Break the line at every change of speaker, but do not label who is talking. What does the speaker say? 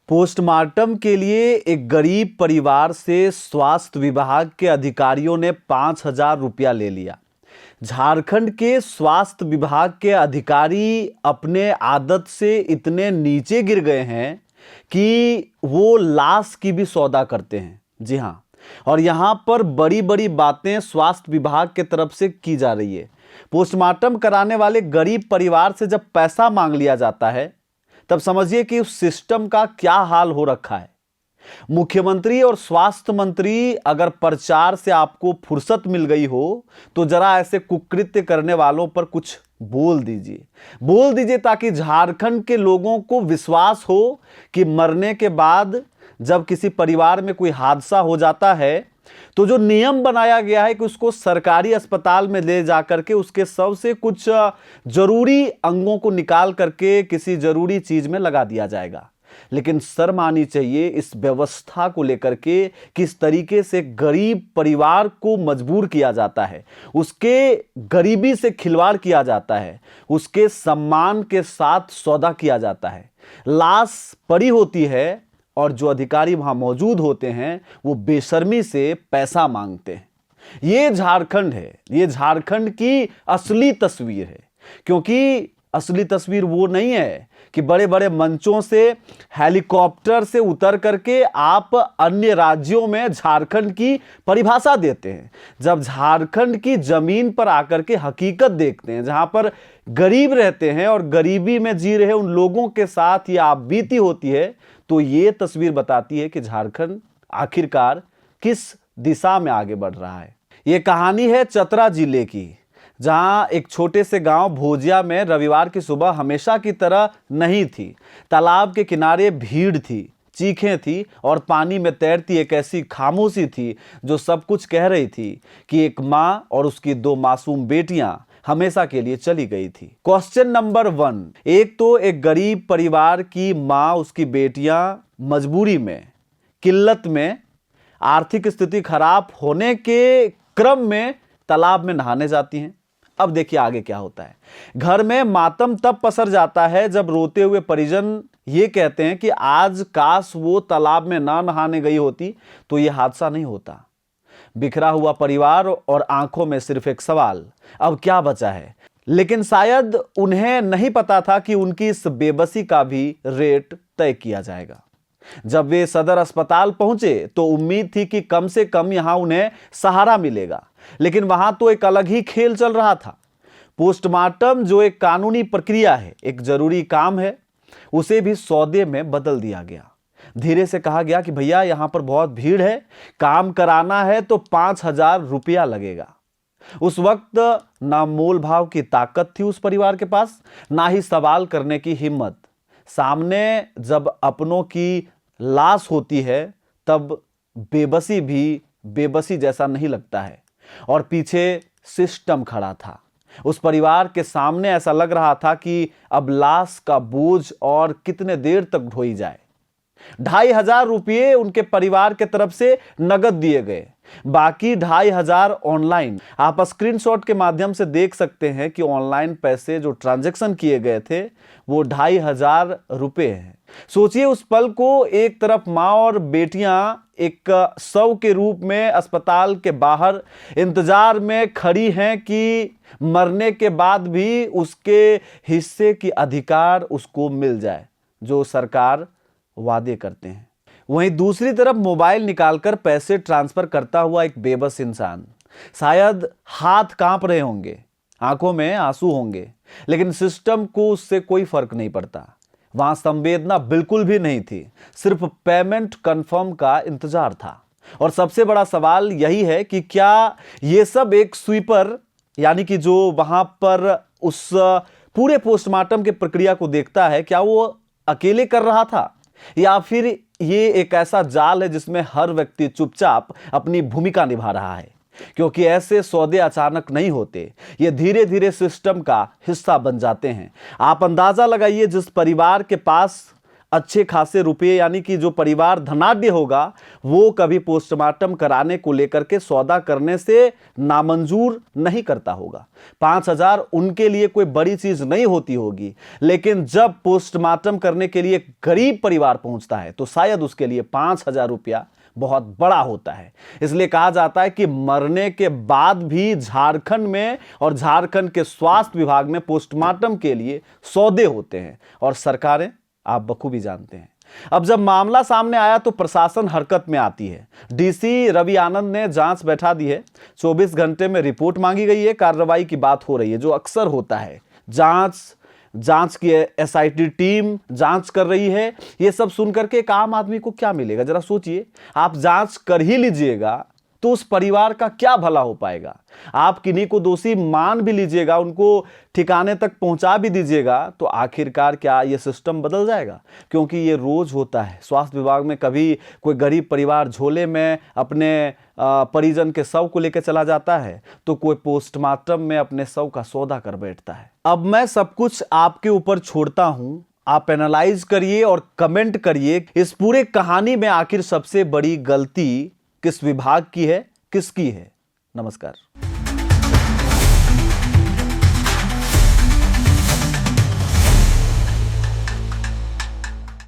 Postmortem के लिए एक गरीब परिवार से स्वास्थ्य विभाग के अधिकारियों ने 5,000 रुपया ले लिया। झारखंड के स्वास्थ्य विभाग के अधिकारी अपने आदत से इतने नीचे गिर गए हैं कि वो लाश की भी सौदा करते हैं। जी हाँ, और यहां पर बड़ी बड़ी बातें स्वास्थ्य विभाग के तरफ से की जा रही है। पोस्टमार्टम कराने वाले गरीब परिवार से जब पैसा मांग लिया जाता है तब समझिए कि उस सिस्टम का क्या हाल हो रखा है। मुख्यमंत्री और स्वास्थ्य मंत्री अगर प्रचार से आपको फुर्सत मिल गई हो तो जरा ऐसे कुकृत्य करने वालों पर कुछ बोल दीजिए ताकि झारखंड के लोगों को विश्वास हो कि मरने के बाद जब किसी परिवार में कोई हादसा हो जाता है तो जो नियम बनाया गया है कि उसको सरकारी अस्पताल में ले जाकर के उसके शव से कुछ जरूरी अंगों को निकाल करके किसी जरूरी चीज में लगा दिया जाएगा। लेकिन शर्म आनी चाहिए इस व्यवस्था को लेकर के, किस तरीके से गरीब परिवार को मजबूर किया जाता है, उसके गरीबी से खिलवाड़ किया जाता है, उसके सम्मान के साथ सौदा किया जाता है। लाश पड़ी होती है और जो अधिकारी वहां मौजूद होते हैं वो बेशर्मी से पैसा मांगते हैं। ये झारखंड है, ये झारखंड की असली तस्वीर है। क्योंकि असली तस्वीर वो नहीं है कि बड़े बड़े मंचों से हेलीकॉप्टर से उतर करके आप अन्य राज्यों में झारखंड की परिभाषा देते हैं। जब झारखंड की जमीन पर आकर के हकीकत देखते हैं, जहां पर गरीब रहते हैं और गरीबी में जी रहे उन लोगों के साथ ये आप बीती होती है, तो ये तस्वीर बताती है कि झारखंड आखिरकार किस दिशा में आगे बढ़ रहा है। ये कहानी है चतरा जिले की, जहां एक छोटे से गांव भोजिया में रविवार की सुबह हमेशा की तरह नहीं थी। तालाब के किनारे भीड़ थी, चीखें थी और पानी में तैरती एक ऐसी खामोशी थी जो सब कुछ कह रही थी कि एक मां और उसकी 2 मासूम बेटियां हमेशा के लिए चली गई थी। क्वेश्चन नंबर 1, एक तो एक गरीब परिवार की मां, उसकी बेटियां मजबूरी में, किल्लत में, आर्थिक स्थिति खराब होने के क्रम में तालाब में नहाने जाती हैं। अब देखिए आगे क्या होता है। घर में मातम तब पसर जाता है जब रोते हुए परिजन ये कहते हैं कि आज काश वो तालाब में ना नहाने गई होती तो ये हादसा नहीं होता। बिखरा हुआ परिवार और आंखों में सिर्फ एक सवाल, अब क्या बचा है। लेकिन शायद उन्हें नहीं पता था कि उनकी इस बेबसी का भी रेट तय किया जाएगा। जब वे सदर अस्पताल पहुंचे तो उम्मीद थी कि कम से कम यहां उन्हें सहारा मिलेगा, लेकिन वहां तो एक अलग ही खेल चल रहा था। पोस्टमार्टम जो एक कानूनी प्रक्रिया है, एक जरूरी काम है, उसे भी सौदे में बदल दिया गया। धीरे से कहा गया कि भैया यहां पर बहुत भीड़ है, काम कराना है तो 5,000 रुपया लगेगा। उस वक्त ना मोल भाव की ताकत थी उस परिवार के पास, ना ही सवाल करने की हिम्मत। सामने जब अपनों की लाश होती है तब बेबसी भी बेबसी जैसा नहीं लगता है। और पीछे सिस्टम खड़ा था। उस परिवार के सामने ऐसा लग रहा था कि अब लाश का बोझ और कितने देर तक ढोई जाए। 2,500 रुपये उनके परिवार के तरफ से नगद दिए गए, बाकी 2,500 ऑनलाइन। आप स्क्रीनशॉट के माध्यम से देख सकते हैं कि ऑनलाइन पैसे जो ट्रांजैक्शन किए गए थे वो 2,500 रुपये हैं। सोचिए उस पल को, एक तरफ मां और बेटियां एक शव के रूप में अस्पताल के बाहर इंतजार में खड़ी हैं कि मरने के बाद भी उसके हिस्से की अधिकार उसको मिल जाए जो सरकार वादे करते हैं। वहीं दूसरी तरफ मोबाइल निकालकर पैसे ट्रांसफर करता हुआ एक बेबस इंसान। शायद हाथ कांप रहे होंगे, आंखों में आंसू होंगे, लेकिन सिस्टम को उससे कोई फर्क नहीं पड़ता। वहां संवेदना बिल्कुल भी नहीं थी, सिर्फ पेमेंट कंफर्म का इंतजार था। और सबसे बड़ा सवाल यही है कि क्या यह सब एक स्वीपर, यानी कि जो वहां पर उस पूरे पोस्टमार्टम के प्रक्रिया को देखता है, क्या वो अकेले कर रहा था, या फिर ये एक ऐसा जाल है जिसमें हर व्यक्ति चुपचाप अपनी भूमिका निभा रहा है। क्योंकि ऐसे सौदे अचानक नहीं होते, ये धीरे धीरे सिस्टम का हिस्सा बन जाते हैं। आप अंदाजा लगाइए, जिस परिवार के पास अच्छे खासे रुपए, यानी कि जो परिवार धनाढ्य होगा वो कभी पोस्टमार्टम कराने को लेकर के सौदा करने से नामंजूर नहीं करता होगा। 5,000 उनके लिए कोई बड़ी चीज नहीं होती होगी, लेकिन जब पोस्टमार्टम करने के लिए गरीब परिवार पहुंचता है तो शायद उसके लिए 5,000 रुपया बहुत बड़ा होता है। इसलिए कहा जाता है कि मरने के बाद भी झारखंड में और झारखंड के स्वास्थ्य विभाग में पोस्टमार्टम के लिए सौदे होते हैं, और सरकारें आप बखूबी जानते हैं। अब जब मामला सामने आया तो प्रशासन हरकत में आती है। डीसी रवि आनंद ने जांच बैठा दी है। 24 घंटे में रिपोर्ट मांगी गई है, कार्रवाई की बात हो रही है, जो अक्सर होता है। जांच की एसआईटी टीम जांच कर रही है। ये सब सुनकर के एक आम आदमी को क्या मिलेगा? जरा सोचिए, आप जांच कर ही लीजिएगा तो उस परिवार का क्या भला हो पाएगा? आप किन्हीं को दोषी मान भी लीजिएगा, उनको ठिकाने तक पहुंचा भी दीजिएगा, तो आखिरकार क्या ये सिस्टम बदल जाएगा? क्योंकि ये रोज होता है। स्वास्थ्य विभाग में कभी कोई गरीब परिवार झोले में अपने परिजन के शव को लेकर चला जाता है, तो कोई पोस्टमार्टम में अपने शव का सौदा कर बैठता है। अब मैं सब कुछ आपके ऊपर छोड़ता हूं, आप एनालाइज करिए और कमेंट करिए इस पूरे कहानी में आखिर सबसे बड़ी गलती किस विभाग की है, किसकी है। नमस्कार।